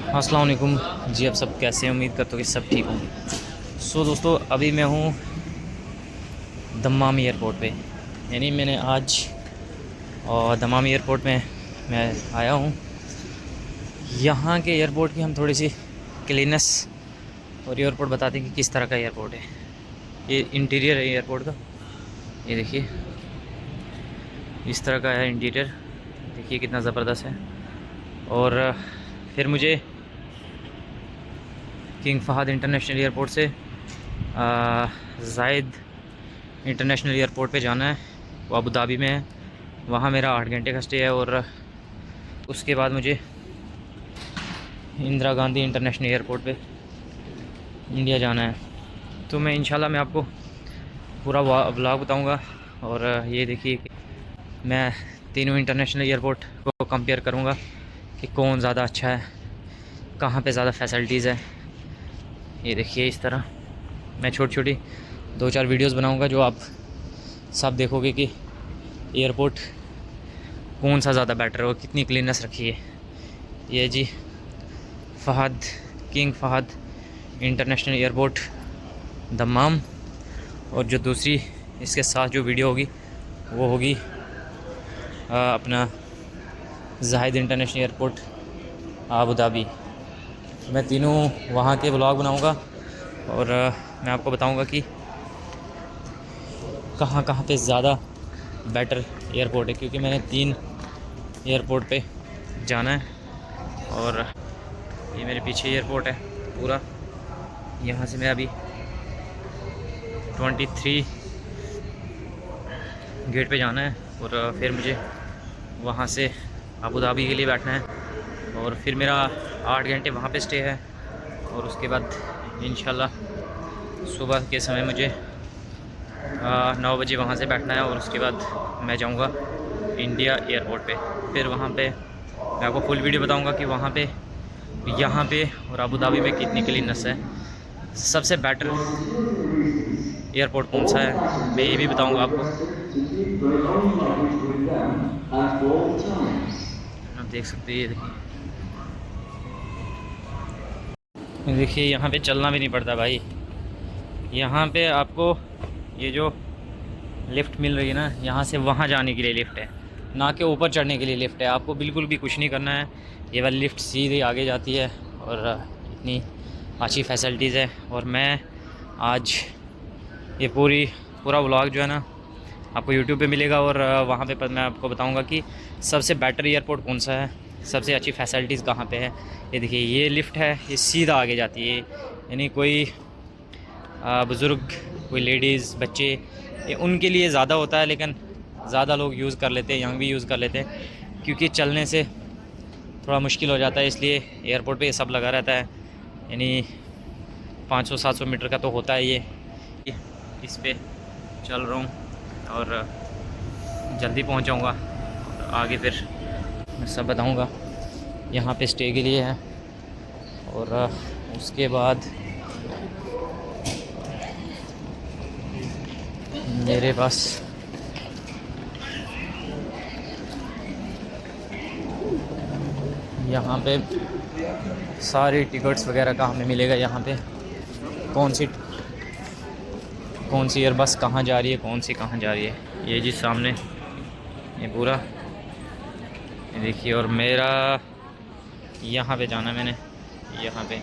अस्सलाम वालेकुम जी। आप सब कैसे हैं? उम्मीद करता हूँ कि सब ठीक होंगे। दोस्तों, अभी मैं हूँ दम्माम एयरपोर्ट पे। यानी मैंने आज दम्माम एयरपोर्ट में मैं आया हूँ। यहाँ के एयरपोर्ट की हम थोड़ी सी क्लीननेस और एयरपोर्ट बताते हैं कि किस तरह का एयरपोर्ट है। ये इंटीरियर है एयरपोर्ट का। ये देखिए, इस तरह का है इंटीरियर। देखिए कितना ज़बरदस्त है। और फिर मुझे किंग फहद इंटरनेशनल एयरपोर्ट से ज़ायद इंटरनेशनल एयरपोर्ट पे जाना है। वो अबू धाबी में है। वहाँ मेरा 8 घंटे का स्टे है। और उसके बाद मुझे इंदिरा गांधी इंटरनेशनल एयरपोर्ट पे इंडिया जाना है। तो मैं इंशाल्लाह मैं आपको पूरा व्लॉग बताऊंगा। और ये देखिए कि मैं तीनों इंटरनेशनल एयरपोर्ट को कंपेयर करूंगा कि कौन ज़्यादा अच्छा है, कहाँ पे ज़्यादा फैसिलिटीज़ है। ये देखिए, इस तरह मैं छोटी छोटी 2-4 वीडियोस बनाऊंगा जो आप सब देखोगे कि एयरपोर्ट कौन सा ज़्यादा बेटर है और कितनी क्लीननेस रखी है। ये जी Fahd, king Fahd international airport Dammam. और जो दूसरी इसके साथ जो वीडियो होगी वो होगी अपना ज़ायद इंटरनेशनल एयरपोर्ट अबू धाबी। मैं तीनों वहाँ के व्लॉग बनाऊँगा और मैं आपको बताऊँगा कि कहाँ कहाँ पे ज़्यादा बेटर एयरपोर्ट है, क्योंकि मैंने 3 एयरपोर्ट पे जाना है। और ये मेरे पीछे एयरपोर्ट है पूरा। यहाँ से मैं अभी 23 गेट पे जाना है और फिर मुझे वहाँ से अबू धाबी के लिए बैठना है। और फिर मेरा 8 घंटे वहाँ पे स्टे है। और उसके बाद इंशाल्लाह सुबह के समय मुझे 9 बजे वहाँ से बैठना है। और उसके बाद मैं जाऊँगा इंडिया एयरपोर्ट पे। फिर वहाँ पे मैं आपको फुल वीडियो बताऊँगा कि वहाँ पे, यहाँ पे और अबू धाबी में कितनी क्लीननेस है, सबसे बेटर एयरपोर्ट कौन सा है, मैं ये भी बताऊँगा आपको। आप देख सकते हैं, ये देखिए यहाँ पे चलना भी नहीं पड़ता भाई। यहाँ पे आपको ये जो लिफ्ट मिल रही है ना, यहाँ से वहाँ जाने के लिए लिफ्ट है, ना कि ऊपर चढ़ने के लिए लिफ्ट है। आपको बिल्कुल भी कुछ नहीं करना है। ये वाली लिफ्ट सीधे आगे जाती है और इतनी अच्छी फैसिलिटीज़ है। और मैं आज ये पूरा व्लॉग जो है ना आपको यूट्यूब पे मिलेगा। और वहाँ पे मैं आपको बताऊँगा कि सबसे बेटर एयरपोर्ट कौन सा है, सबसे अच्छी फैसिलिटीज़ कहाँ पे है। ये देखिए, ये लिफ्ट है, ये सीधा आगे जाती है। यानी कोई बुज़ुर्ग, कोई लेडीज़, बच्चे, ये उनके लिए ज़्यादा होता है, लेकिन ज़्यादा लोग यूज़ कर लेते हैं, यंग भी यूज़ कर लेते हैं, क्योंकि चलने से थोड़ा मुश्किल हो जाता है। इसलिए एयरपोर्ट पे ये सब लगा रहता है। यानी 500-700 मीटर का तो होता है ये। इस पे चल रहा हूँ और जल्दी पहुँच जाऊँगा। और आगे फिर मैं सब बताऊँगा। यहाँ पे स्टे के लिए है। और उसके बाद मेरे पास यहाँ पे सारी टिकट्स वगैरह का हमें मिलेगा। यहाँ पे कौन सी एयरबस कहाँ जा रही है, कौन सी कहाँ जा रही है, ये जी सामने ये पूरा ये देखिए। और मेरा यहाँ पे जाना है, मैंने यहाँ पे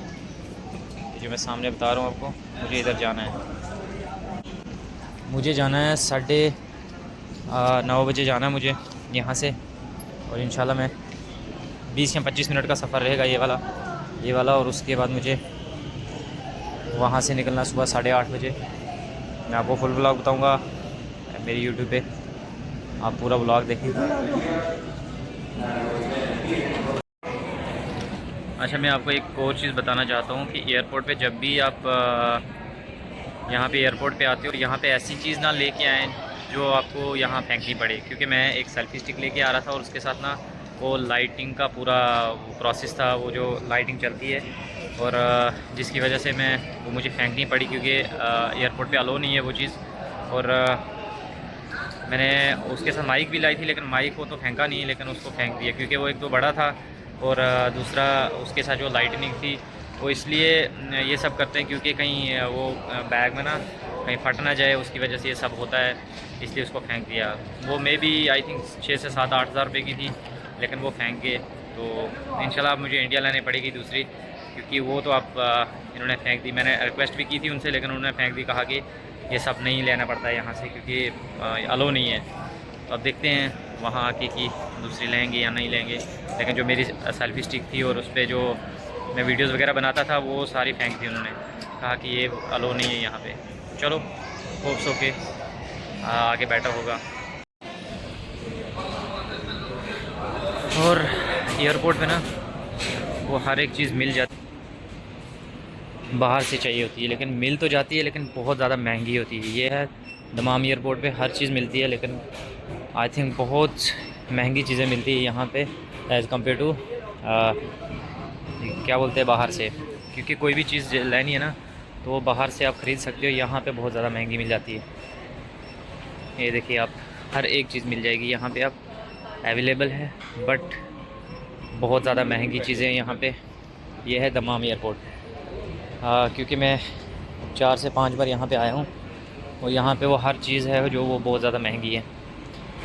जो मैं सामने बता रहा हूँ आपको, मुझे इधर जाना है। मुझे जाना है 9:30 बजे जाना है मुझे यहाँ से। और इंशाल्लाह मैं 20 या 25 मिनट का सफ़र रहेगा ये वाला। और उसके बाद मुझे वहाँ से निकलना सुबह 8:30 बजे। मैं आपको फुल व्लॉग बताऊँगा मेरी यूट्यूब पे, आप पूरा व्लॉग देखें। अच्छा, मैं आपको एक और चीज़ बताना चाहता हूँ कि एयरपोर्ट पे जब भी आप यहाँ पे एयरपोर्ट पे आते हो और यहाँ पे ऐसी चीज़ ना लेके आएँ जो आपको यहाँ फेंकनी पड़े। क्योंकि मैं एक सेल्फ़ी स्टिक लेके आ रहा था और उसके साथ ना वो लाइटिंग का पूरा प्रोसेस था, वो जो लाइटिंग चलती है, और जिसकी वजह से वो मुझे फेंकनी पड़ी, क्योंकि एयरपोर्ट पे अलो नहीं है वो चीज़। और मैंने उसके साथ माइक भी लाई थी, लेकिन माइक को तो फेंका नहीं, लेकिन उसको फेंक दिया, क्योंकि वो एक तो बड़ा था और दूसरा उसके साथ जो लाइटनिंग थी वो इसलिए ये सब करते हैं क्योंकि कहीं वो बैग में ना कहीं फट ना जाए, उसकी वजह से ये सब होता है, इसलिए उसको फेंक दिया। वो मे भी आई थिंक 6 से 7-8 हज़ार रुपये की थी, लेकिन वो फेंक गए। तो इंशाल्लाह मुझे इंडिया लानी पड़ेगी दूसरी, क्योंकि वो तो आप इन्होंने फेंक दी। मैंने रिक्वेस्ट भी की थी उनसे, लेकिन उन्होंने फेंक दी, कहा कि ये सब नहीं लेना पड़ता है यहाँ से क्योंकि अलो नहीं है। तो अब देखते हैं वहाँ आके कि दूसरी लेंगे या नहीं लेंगे। लेकिन जो मेरी सेल्फी स्टिक थी और उस पर जो मैं वीडियोज़ वगैरह बनाता था वो सारी फेंक दी उन्होंने, कहा कि ये अलो नहीं है यहाँ पे। चलो होप्स ओके आगे बेटर होगा। और एयरपोर्ट पे ना वो हर एक चीज़ मिल जाती, बाहर से चाहिए होती है लेकिन मिल तो जाती है, लेकिन बहुत ज़्यादा महंगी होती है। ये है दमाम एयरपोर्ट पे हर चीज़ मिलती है, लेकिन आई थिंक बहुत महंगी चीज़ें मिलती है यहाँ पे एज़ कम्पेयर टू क्या बोलते हैं बाहर से। क्योंकि कोई भी चीज़ लेनी है ना तो वो बाहर से आप ख़रीद सकते हो, यहाँ पे बहुत ज़्यादा महंगी मिल जाती है। ये देखिए आप हर एक चीज़ मिल जाएगी यहाँ पे, आप अवेलेबल है, बट बहुत ज़्यादा महंगी चीज़ें यहाँ पे। ये है दमाम एयरपोर्ट। क्योंकि मैं 4 से 5 बार यहाँ पे आया हूँ और यहाँ पे वो हर चीज़ है जो वो बहुत ज़्यादा महंगी है,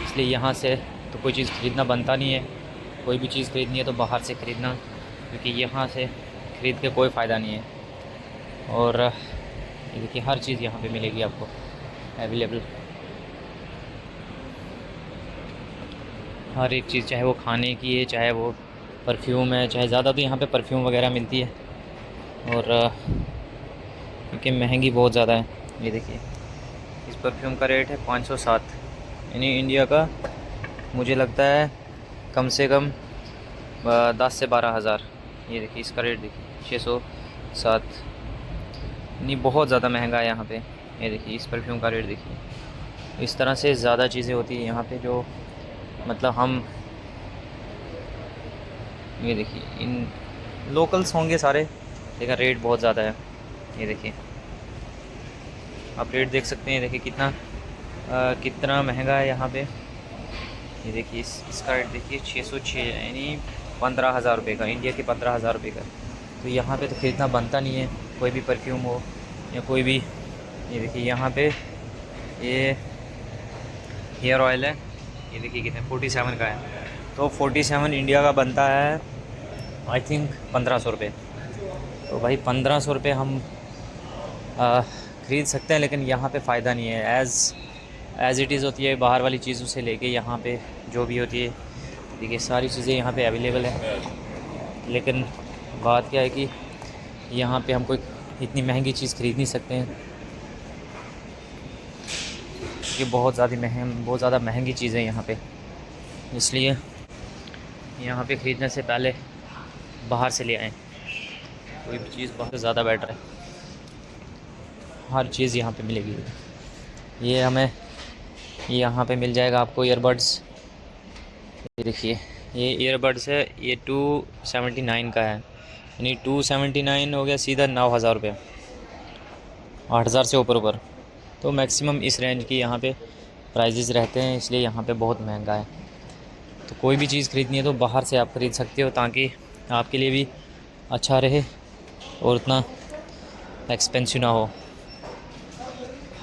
इसलिए यहाँ से तो कोई चीज़ ख़रीदना बनता नहीं है। कोई भी चीज़ ख़रीदनी है तो बाहर से ख़रीदना, क्योंकि यहाँ से ख़रीद के कोई फ़ायदा नहीं है। और ये देखिए हर चीज़ यहाँ पे मिलेगी आपको अवेलेबल, हर एक चीज़, चाहे वो खाने की है, चाहे वो परफ्यूम है, चाहे ज़्यादा तो यहाँ पे परफ्यूम वगैरह मिलती है। और क्योंकि महंगी बहुत ज़्यादा है। ये देखिए इस परफ्यूम का रेट है 507, यानी इंडिया का मुझे लगता है कम से कम 10 से 12 हज़ार। ये देखिए इसका रेट देखिए 607, यानी बहुत ज़्यादा महंगा है यहाँ पे। ये देखिए इस परफ्यूम का रेट देखिए। इस तरह से ज़्यादा चीज़ें होती हैं यहाँ पे जो मतलब हम, ये देखिए इन लोकल्स होंगे सारे, लेकिन रेट बहुत ज़्यादा है। ये देखिए आप रेट देख सकते हैं, देखिए कितना महंगा है यहाँ पे। ये देखिए इसका रेट देखिए 606, यानी 15,000 रुपये का, इंडिया के 15,000 रुपये का। तो यहाँ पे तो ख़रीदना बनता नहीं है, कोई भी परफ्यूम हो या कोई भी। ये देखिए यहाँ पे ये हेयर ऑयल है, ये देखिए कितने 47 का है। तो 47 इंडिया का बनता है आई थिंक 1500 रुपये। तो भाई 1500 रुपये हम ख़रीद सकते हैं, लेकिन यहाँ पे फ़ायदा नहीं है। एज़ इट इज़ होती है बाहर वाली चीज़ों से लेके यहाँ पे जो भी होती है, देखिए सारी चीज़ें यहाँ पे अवेलेबल है। लेकिन बात क्या है कि यहाँ पे हम कोई इतनी महंगी चीज़ ख़रीद नहीं सकते हैं, ये बहुत ज़्यादा महंगी चीज़ें यहाँ पे, इसलिए यहाँ पे ख़रीदने से पहले बाहर से ले आएँ। कोई भी चीज़ बहुत ज़्यादा बेटर है, हर चीज़ यहाँ पे मिलेगी। ये हमें यहाँ पे मिल जाएगा आपको ईयरबड्स। ये देखिए ये ईयरबड्स है, ये 279 का है, यानी 279 हो गया सीधा 9,000 रुपये, 8,000 से ऊपर। तो मैक्सिमम इस रेंज की यहाँ पे प्राइजेज़ रहते हैं, इसलिए यहाँ पे बहुत महंगा है। तो कोई भी चीज़ ख़रीदनी है तो बाहर से आप ख़रीद सकते हो, ताकि आपके लिए भी अच्छा रहे और उतना एक्सपेंसिव ना हो।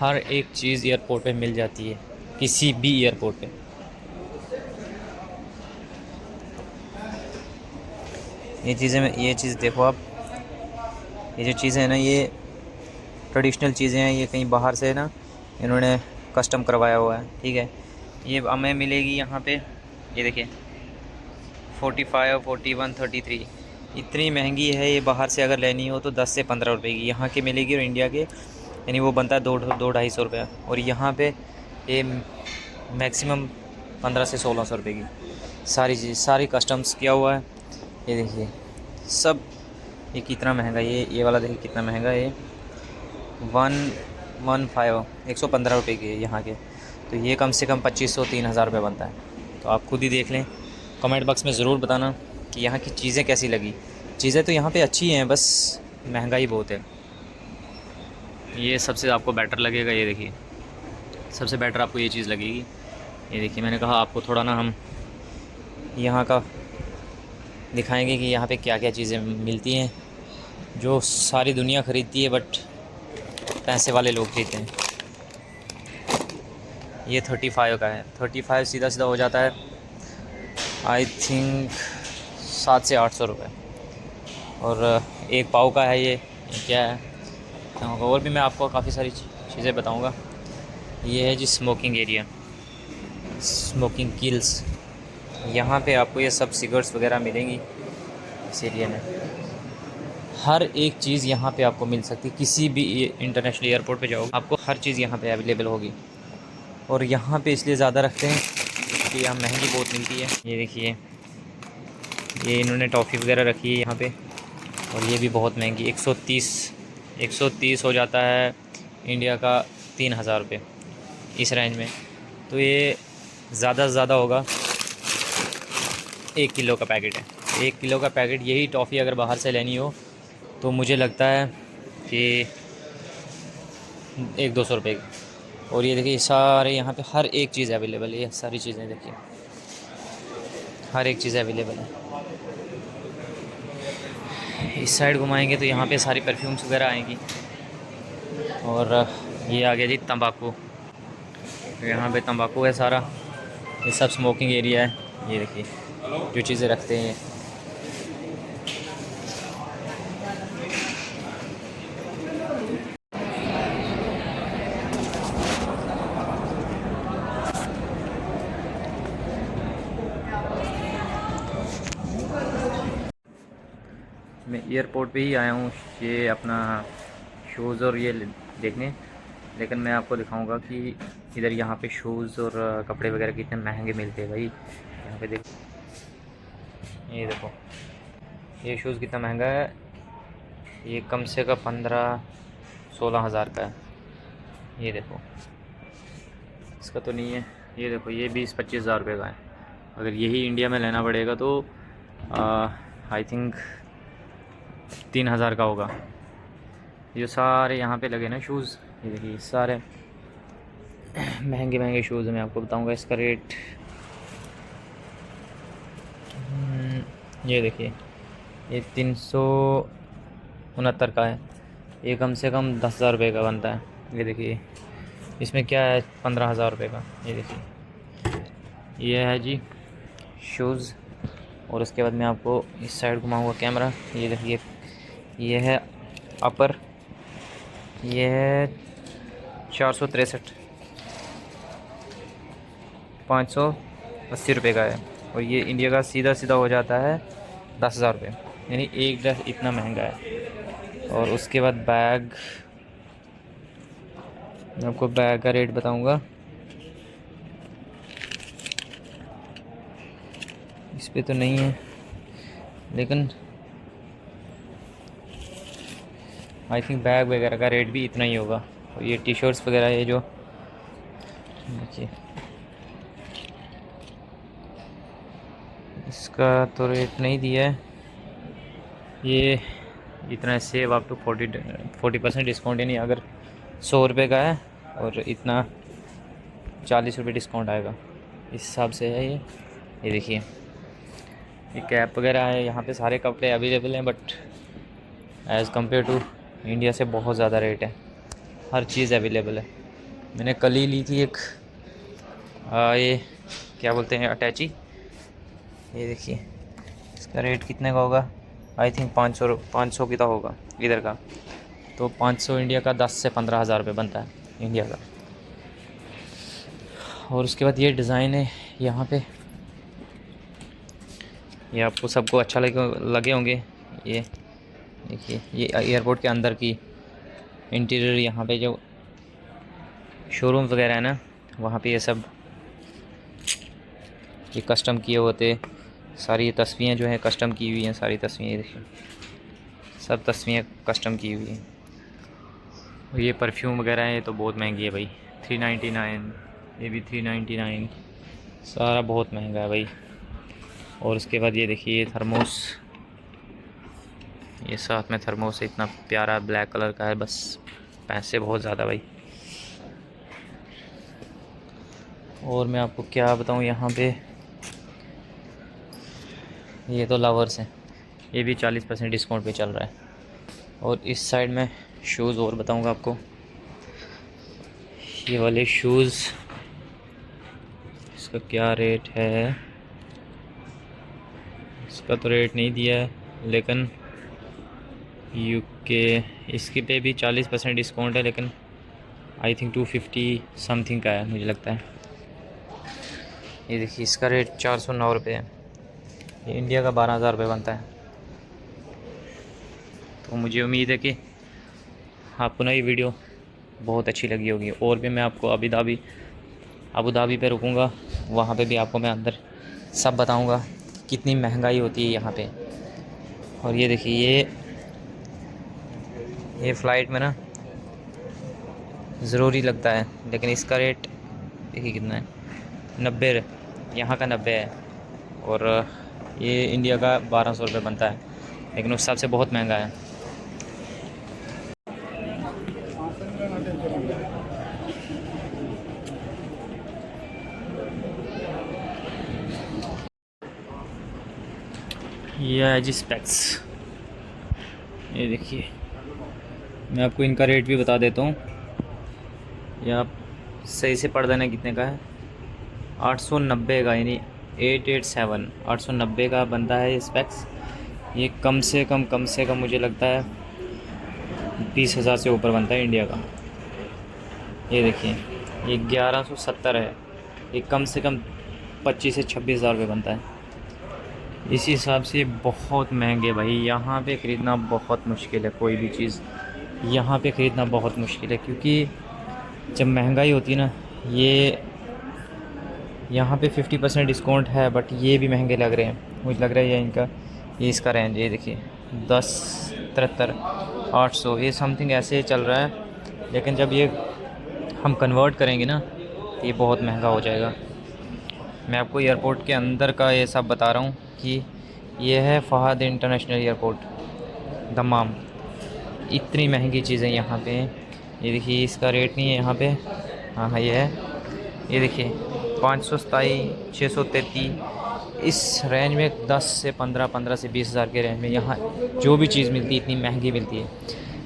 हर एक चीज़ एयरपोर्ट पे मिल जाती है, किसी भी एयरपोर्ट पे। ये चीज़ देखो आप, ये जो चीज़ें हैं ना, ये ट्रेडिशनल चीज़ें हैं, ये कहीं बाहर से ना इन्होंने कस्टम करवाया हुआ है, ठीक है। ये हमें मिलेगी यहाँ पे, ये देखिए 45, 41, 33, इतनी महंगी है ये। बाहर से अगर लेनी हो तो 10 से 15 रुपए की यहाँ के मिलेगी, और इंडिया के यानी वो बनता है 2-250 रुपये, और यहाँ पे ये मैक्सिमम 15 से 1600 रुपये की सारी चीज़, सारी कस्टम्स किया हुआ है। ये देखिए सब, ये कितना महंगा, ये वाला देखिए कितना महंगा है, ये 115 रुपये की है यहाँ के। तो ये कम से कम 2500-3000 रुपये बनता है। तो आप खुद ही देख लें, कमेंट बॉक्स में ज़रूर बताना कि यहाँ की चीज़ें कैसी लगी। चीज़ें तो यहाँ पे अच्छी हैं, बस महंगाई बहुत है। ये सबसे आपको बेटर लगेगा, ये देखिए सबसे बेटर आपको ये चीज़ लगेगी। ये देखिए मैंने कहा आपको थोड़ा ना हम यहाँ का दिखाएंगे कि यहाँ पे क्या क्या चीज़ें मिलती हैं जो सारी दुनिया ख़रीदती है बट पैसे वाले लोग खरीदते हैं। ये 35 का है, 35 सीधा सीधा हो जाता है आई थिंक 700 से 800 रुपये। और एक पाव का है ये क्या है और भी मैं आपको काफ़ी सारी चीज़ें बताऊंगा। ये है जी स्मोकिंग एरिया, स्मोकिंग किल्स। यहाँ पे आपको ये सब सिगरेट्स वगैरह मिलेंगी इस एरिया में। हर एक चीज़ यहाँ पे आपको मिल सकती है, किसी भी इंटरनेशनल एयरपोर्ट पे जाओ आपको हर चीज़ यहाँ पे अवेलेबल होगी। और यहाँ पे इसलिए ज़्यादा रखते हैं कि यहाँ महंगी बहुत मिलती है। ये देखिए ये इन्होंने टॉफ़ी वगैरह रखी है यहाँ पे, और ये भी बहुत महंगी 130 हो जाता है इंडिया का 3000 रुपये इस रेंज में। तो ये ज़्यादा से ज़्यादा होगा 1 किलो का पैकेट है। 1 किलो का पैकेट यही टॉफ़ी अगर बाहर से लेनी हो तो मुझे लगता है कि 100-200 रुपये की। और ये देखिए सारे यहाँ पे हर एक चीज़ अवेलेबल है, ये सारी चीज़ें देखिए हर एक चीज़ अवेलेबल है। इस साइड घुमाएंगे तो यहाँ पे सारी परफ्यूम्स वगैरह आएंगी। और ये आ गया जी तंबाकू, यहाँ पे तंबाकू है सारा, ये सब स्मोकिंग एरिया है। ये देखिए जो चीज़ें रखते हैं मैं एयरपोर्ट पे ही आया हूँ ये अपना शूज़ और ये देखने, लेकिन मैं आपको दिखाऊंगा कि इधर यहाँ पे शूज़ और कपड़े वगैरह कितने महंगे मिलते हैं भाई। यहाँ पे देखो, ये शूज़ कितना महंगा है, ये कम से कम 15-16 हज़ार का है। ये देखो इसका तो नहीं है, ये देखो ये 20-25 हज़ार रुपये का है। अगर यही इंडिया में लेना पड़ेगा तो आई थिंक 3000 का होगा। ये सारे यहाँ पे लगे ना शूज़, ये देखिए सारे महंगे महंगे शूज़ मैं आपको बताऊंगा इसका रेट। ये देखिए ये 369 का है, ये कम से कम 10,000 रुपये का बनता है। ये देखिए इसमें क्या है 15,000 रुपये का। ये देखिए ये है जी शूज़। और उसके बाद मैं आपको इस साइड घुमाऊँगा कैमरा। ये देखिए ये है अपर, ये है 463, 580 रुपये का है। और ये इंडिया का सीधा सीधा हो जाता है 10,000 रुपये, यानी एक ड्रेस इतना महंगा है। और उसके बाद बैग, मैं आपको बैग का रेट बताऊंगा। इस पे तो नहीं है लेकिन आई थिंक बैग वगैरह का रेट भी इतना ही होगा। और ये टी शर्ट्स वगैरह ये जो देखिए इसका तो रेट नहीं दिया है, ये इतना सेव अप टू 40% डिस्काउंट, यानी अगर 100 रुपये का है और इतना 40 रुपये डिस्काउंट आएगा इस हिसाब से है। ये देखिए ये कैप वगैरह है, यहाँ पे सारे कपड़े अवेलेबल हैं but as compared to India से बहुत ज़्यादा रेट है, हर चीज़ अवेलेबल है। मैंने कल ही ली थी एक ये क्या बोलते हैं अटैची, ये देखिए इसका रेट कितने का होगा, आई थिंक 500 की तो होगा इधर का। तो 500 इंडिया का 10 से 15 हज़ार रुपये बनता है इंडिया का। और उसके बाद ये डिज़ाइन है यहाँ पे, ये आपको सबको अच्छा लगे होंगे। ये देखिए ये एयरपोर्ट के अंदर की इंटीरियर, यहाँ पे जो शोरूम वगैरह है ना वहाँ पे ये सब ये कस्टम किए होते, सारी तस्वीरें जो हैं कस्टम की हुई हैं, सारी तस्वीरें देखिए सब तस्वीरें कस्टम की हुई हैं। और ये परफ्यूम वगैरह है, ये तो बहुत महंगी है भाई, 399, ये भी 399, सारा बहुत महंगा है भाई। और उसके बाद ये देखिए ये थर्मोस, ये साथ में थर्मोस है, इतना प्यारा ब्लैक कलर का है, बस पैसे बहुत ज़्यादा भाई। और मैं आपको क्या बताऊं, यहाँ पे ये तो लवर्स हैं, ये भी 40% डिस्काउंट पे चल रहा है। और इस साइड में शूज़ और बताऊंगा आपको। ये वाले शूज़, इसका क्या रेट है, इसका तो रेट नहीं दिया है, लेकिन यूके इसके पे भी 40% डिस्काउंट है, लेकिन आई थिंक 250 समथिंग का है मुझे लगता है। ये देखिए इसका रेट 409 रुपये है। ये इंडिया का 12,000 रुपये बनता है। तो मुझे उम्मीद है कि आपको ना ये वीडियो बहुत अच्छी लगी होगी। और भी मैं आपको अबू धाबी पे रुकूँगा, वहाँ पे भी आपको मैं अंदर सब बताऊँगा कितनी महंगाई होती है यहाँ पे। और ये देखिए ये फ़्लाइट में ना ज़रूरी लगता है, लेकिन इसका रेट देखिए कितना है, 90, यहाँ का 90 है। और ये इंडिया का 1200 रुपये बनता है, लेकिन उस हिसाब से बहुत महंगा है। ये है जी स्पेक्स, ये देखिए मैं आपको इनका रेट भी बता देता हूँ। ये आप सही से पढ़ देना कितने का है, 890 का, यानी 887 890 का बनता है ये स्पेक्स। ये कम से कम मुझे लगता है 20,000 से ऊपर बनता है इंडिया का। ये देखिए ये 1170 है, ये कम से कम 25 से 26,000 रुपये बनता है। इसी हिसाब से बहुत महंगे भाई, यहाँ पे ख़रीदना बहुत मुश्किल है। कोई भी चीज़ यहाँ पे ख़रीदना बहुत मुश्किल है, क्योंकि जब महंगाई होती है ना, ये यहाँ पे 50% डिस्काउंट है, बट ये भी महंगे लग रहे हैं। मुझे लग रहा है ये इसका रेंज, ये देखिए 10, 73, 800 ये समथिंग ऐसे चल रहा है। लेकिन जब ये हम कन्वर्ट करेंगे ना, तो ये बहुत महंगा हो जाएगा। मैं आपको एयरपोर्ट के अंदर का ये सब बता रहा हूँ कि ये है फ़हाद इंटरनेशनल एयरपोर्ट दमाम। इतनी महंगी चीज़ें यहाँ पे हैं। ये देखिए इसका रेट नहीं है यहाँ पे, हाँ ये है, ये देखिए 527, 633, इस रेंज में 10 से 15, 15 से 20,000 के रेंज में यहाँ जो भी चीज़ मिलती है इतनी महंगी मिलती है।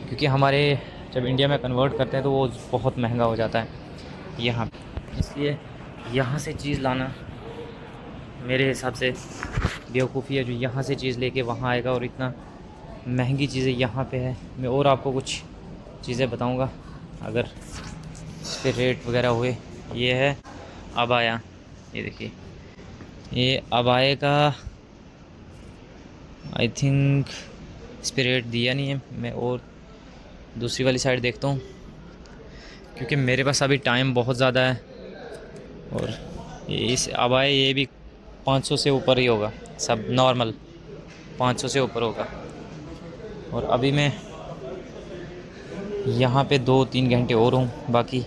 क्योंकि हमारे जब इंडिया में कन्वर्ट करते हैं तो वो बहुत महंगा हो जाता है यहाँ, इसलिए यहाँ से चीज़ लाना मेरे हिसाब से बेवकूफ़ी है जो यहाँ से चीज़ लेके वहाँ आएगा और इतना महंगी चीज़ें यहाँ पे है। मैं और आपको कुछ चीज़ें बताऊँगा अगर इस पर रेट वगैरह हुए। ये है अबाया, ये देखिए ये अबाए का आई थिंक इस पर रेट दिया नहीं है। मैं और दूसरी वाली साइड देखता हूँ, क्योंकि मेरे पास अभी टाइम बहुत ज़्यादा है। और इस अबाए ये भी 500 से ऊपर ही होगा, सब नॉर्मल 500 से ऊपर होगा। और अभी मैं यहाँ पे 2-3 घंटे और हूँ, बाकी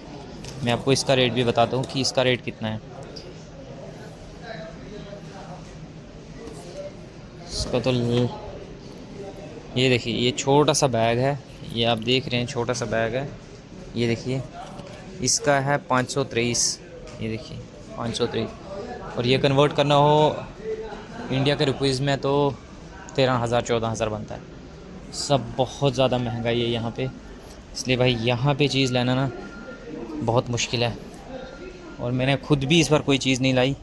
मैं आपको इसका रेट भी बताता हूँ कि इसका रेट कितना है। इसका तो ये देखिए ये छोटा सा बैग है, ये आप देख रहे हैं छोटा सा बैग है। ये देखिए इसका है 523, ये देखिए 523। और ये कन्वर्ट करना हो इंडिया के रुपीज़ में तो 13,000 14,000 बनता है। सब बहुत ज़्यादा महंगाई है यहाँ पे, इसलिए भाई यहाँ पे चीज़ लेना ना बहुत मुश्किल है। और मैंने खुद भी इस बार कोई चीज़ नहीं लाई।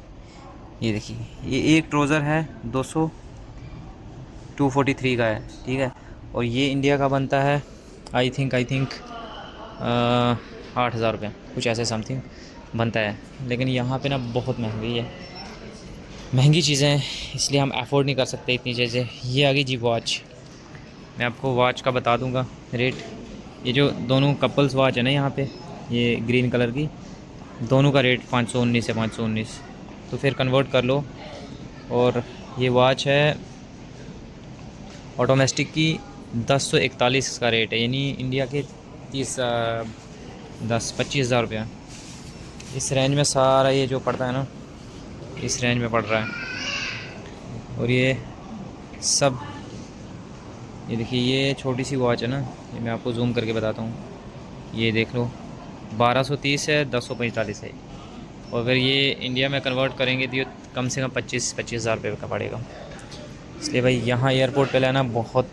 ये देखिए ये एक ट्राउज़र है 243 का है, ठीक है। और ये इंडिया का बनता है आई थिंक 8,000 रुपये कुछ ऐसे समथिंग बनता है। लेकिन यहाँ पे ना बहुत महंगी चीज़ें हैं, इसलिए हम अफोर्ड नहीं कर सकते इतनी चीज़ें। ये आ गई जी वॉच, मैं आपको वॉच का बता दूंगा रेट। ये जो दोनों कपल्स वॉच है ना यहाँ पे, ये ग्रीन कलर की, दोनों का रेट 519 है, 519। तो फिर कन्वर्ट कर लो। और ये वॉच है ऑटोमेस्टिक की 1041 का रेट है, यानी इंडिया के 25,000 रुपया। इस रेंज में सारा ये जो पड़ता है ना, इस रेंज में पड़ रहा है। और ये सब ये देखिए ये छोटी सी वॉच है ना, ये मैं आपको जूम करके बताता हूँ। ये देख लो 1230 है, 1045 है। और अगर ये इंडिया में कन्वर्ट करेंगे तो ये कम से कम 25,000 रुपये का पड़ेगा। इसलिए भाई यहाँ एयरपोर्ट पे लेना बहुत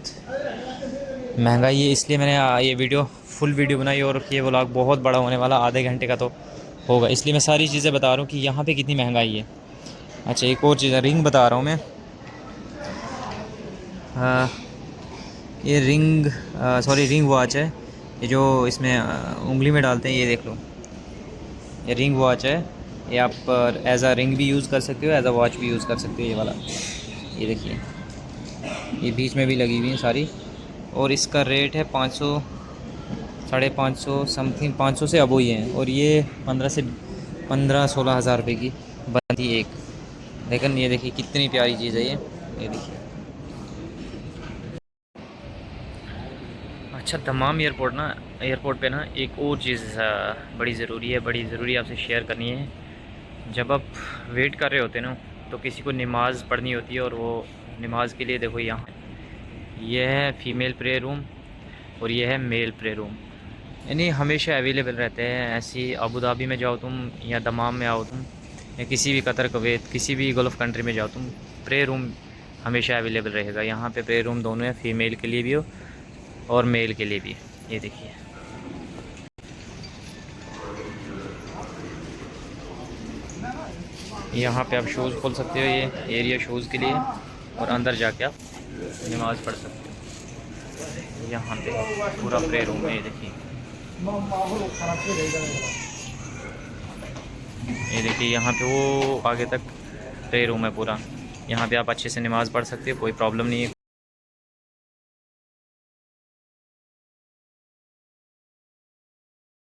महंगाई है, इसलिए मैंने ये वीडियो फुल वीडियो बनाई, और ये व्लॉग बहुत बड़ा होने वाला, आधे घंटे का तो होगा, इसलिए मैं सारी चीज़ें बता रहा हूँ कि यहाँ पे कितनी महंगाई है। अच्छा एक और चीज़, रिंग बता रहा हूँ मैं। हाँ, ये रिंग सॉरी रिंग वॉच है, ये जो इसमें उंगली में डालते हैं, ये देख लो, ये रिंग वॉच है। ये आप एज अ रिंग भी यूज़ कर सकते हो, एज अ वॉच भी यूज़ कर सकते हो, ये वाला। ये देखिए, ये बीच में भी लगी हुई है सारी, और इसका रेट है 500, 550 समथिंग, 500 से अबो ही है, और ये 15 16 हज़ार रुपये की बनती है एक। लेकिन ये देखिए कितनी प्यारी चीज़ है ये देखिए। अच्छा दमाम एयरपोर्ट पे ना एक और चीज़ बड़ी ज़रूरी आपसे शेयर करनी है। जब आप वेट कर रहे होते हैं ना, तो किसी को नमाज़ पढ़नी होती है, और वो नमाज के लिए देखो यहाँ ये है फ़ीमेल प्रेयर रूम, और ये है मेल प्रेयर रूम, यानी हमेशा अवेलेबल रहते हैं। ऐसी अबू धाबी में जाओ तुम, या दमाम में आओ तुम, या किसी भी कतर कुवैत किसी भी गल्फ़ कंट्री में जाओ तुम, प्रेयर रूम हमेशा अवेलेबल रहेगा। यहाँ पे प्रेयर रूम दोनों है, फ़ीमेल के लिए भी हो और मेल के लिए भी। ये देखिए, यहाँ पे आप शूज़ खोल सकते हो, ये एरिया शूज़ के लिए, और अंदर जाके आप नमाज़ पढ़ सकते हो। यहाँ पे पूरा प्रेयर रूम है, ये देखिए, ये देखिए यहाँ पे वो आगे तक प्रेयर रूम है पूरा। यहाँ पे आप अच्छे से नमाज़ पढ़ सकते हो, कोई प्रॉब्लम नहीं है,